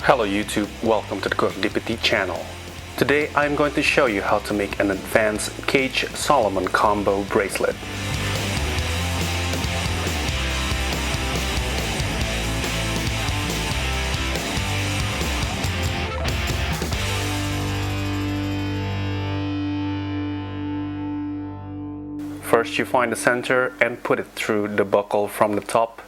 Hello YouTube, welcome to the Codipity channel. Today I'm going to show you how to make an advanced cage Solomon combo bracelet. First you find the center and put it through the buckle from the top.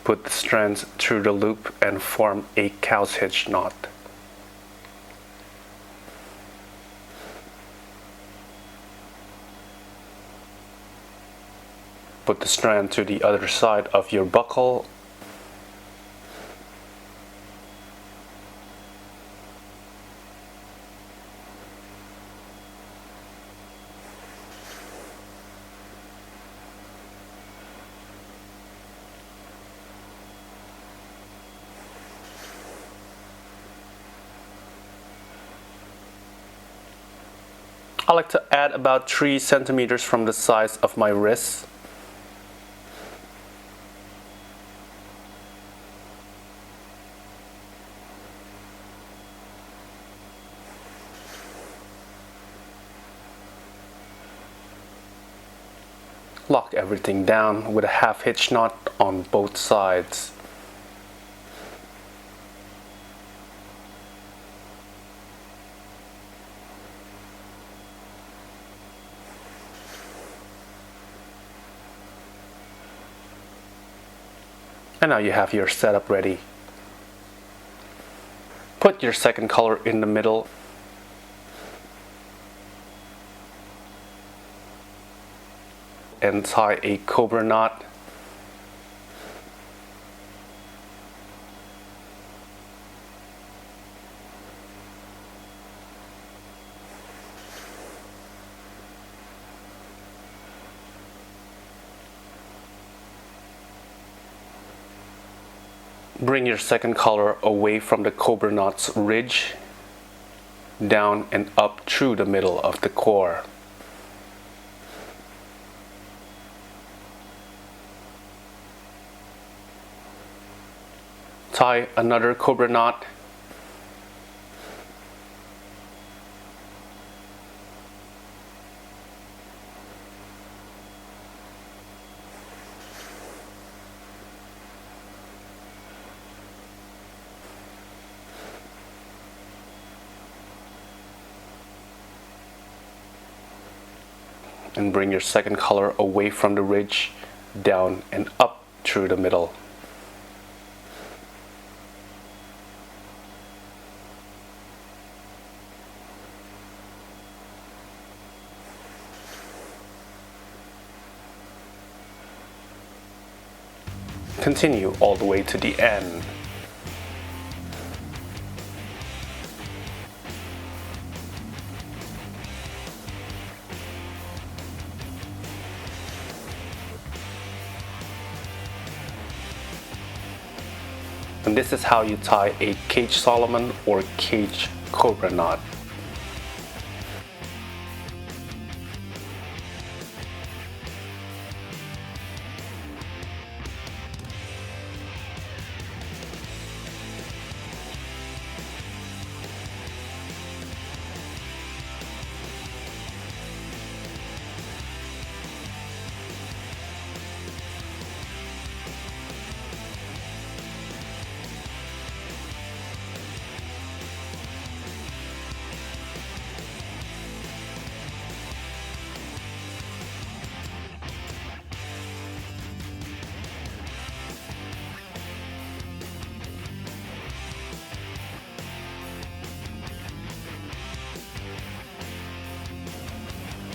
Put the strands through the loop and form a cow's hitch knot. Put the strand to the other side of your buckle. I like to add about 3 centimeters from the size of my wrist. Lock everything down with a half hitch knot on both sides. And now you have your setup ready. Put your second color in the middle. And tie a Cobra knot. Bring your second color away from the Cobra knot's ridge, down and up through the middle of the core. Tie another Cobra knot. And bring your second color away from the ridge, down and up through the middle. Continue all the way to the end. And this is how you tie a cage Solomon or cage Cobra knot.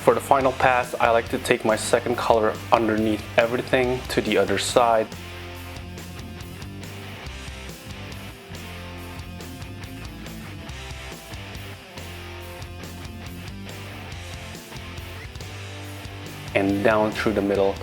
For the final pass, I like to take my second color underneath everything to the other side. And down through the middle.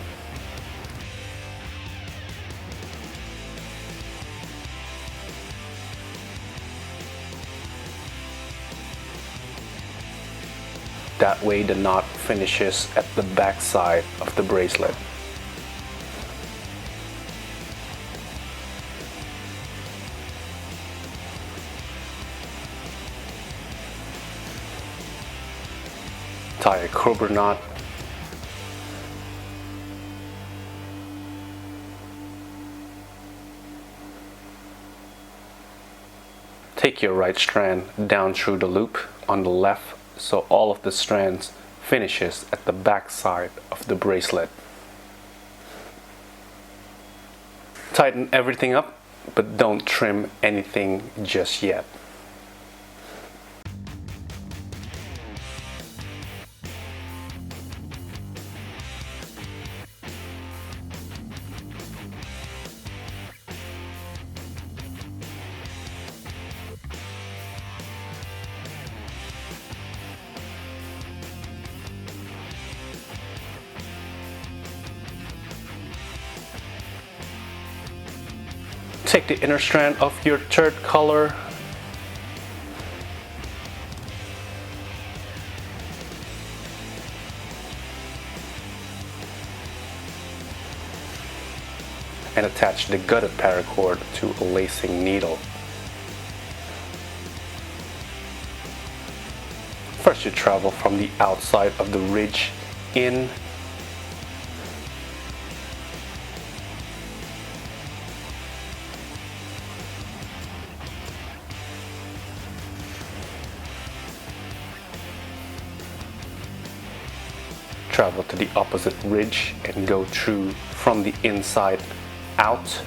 That way the knot finishes at the back side of the bracelet. Tie a Cobra knot. Take your right strand down through the loop on the left so all of the strands finishes at the back side of the bracelet. Tighten everything up, but don't trim anything just yet. Take the inner strand of your third color and attach the gutted paracord to a lacing needle. First you travel from the outside of the ridge in, travel to the opposite ridge and go through from the inside out,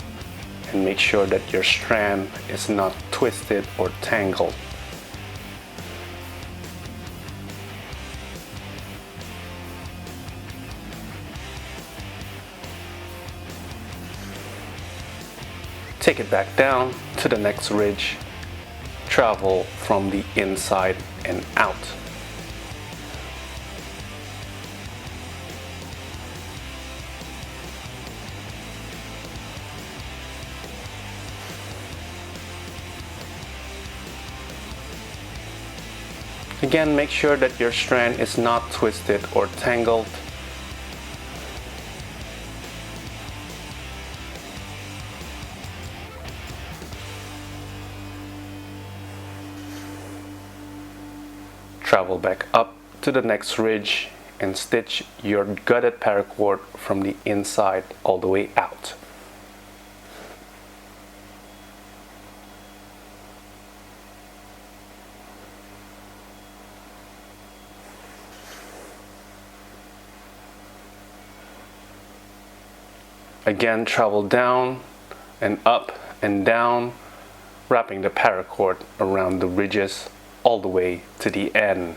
and make sure that your strand is not twisted or tangled. Take it back down to the next ridge, travel from the inside and out. Again, make sure that your strand is not twisted or tangled. Travel back up to the next ridge and stitch your gutted paracord from the inside all the way out. Again, travel down and up and down, wrapping the paracord around the ridges all the way to the end.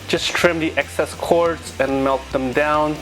Just trim the excess cords and melt them down.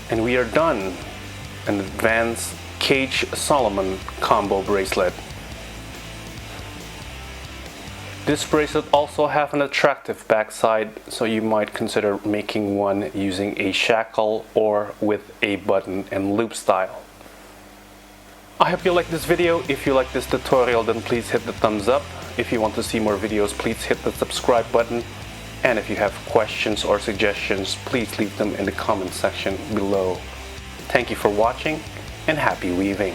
And we are done. An advanced Cage Solomon combo bracelet. This bracelet also have an attractive backside, so you might consider making one using a shackle or with a button and loop style. I hope you like this video. If you like this tutorial, then please hit the thumbs up. If you want to see more videos, please hit the subscribe button. And if you have questions or suggestions, please leave them in the comment section below. Thank you for watching and happy weaving.